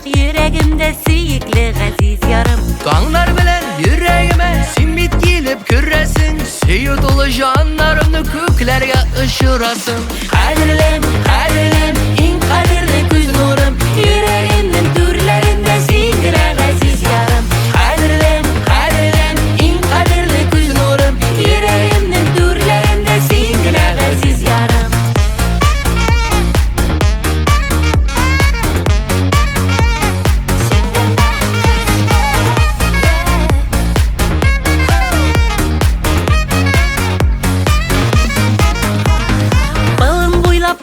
Yüreğimde suyuklu aziz yarım. Dağlar bilen yüreğime simit gelip küresin. Seyu dolu canlarımni köklerge ışırasın. Kadirlim, kadirlim, en kadirli göz nurum. Yüreğimnin türlerinde singire aziz yarım. Kadirlim, kadirlim, en kadirli göz nurum. Yüreğimnin türlerinde singire aziz yarım.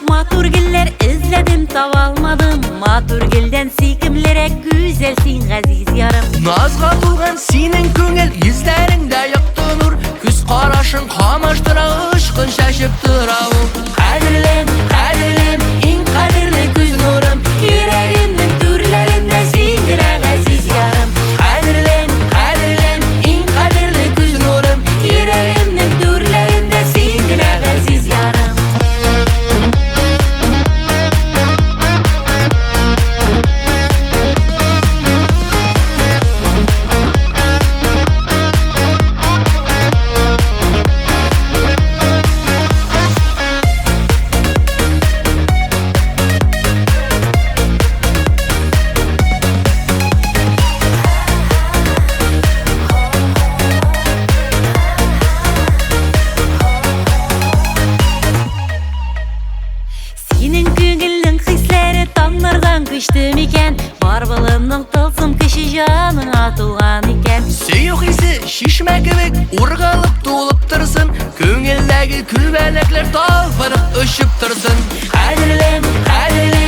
Maturgiller izledim tavalmadım. Maturgilden sikimlere güzelsin aziz yarım. Nazga bulgan senin köngel yüzlerinde yaktı nur. Küs karaşın kamaştıra ışkın şaşıp duravım. Kadirlim, kadirlim, en kadirli göz nurum. Yüreğimnin türlerinde singire aziz yarım. Kadirlim, kadirlim, en kadirli göz nurum. Yüreğimnin türlerinde singire aziz yarım. Senin köngülün hisleri tanlardan güçtü miken? Barbalımның tılsım kişi canın atılgan iken. Seyuk isi şişme gibi urgalıp dolup tırsın. Köngildeki külbenekler talpınıp ışıp tırsın. Kadirlim, kadirlim,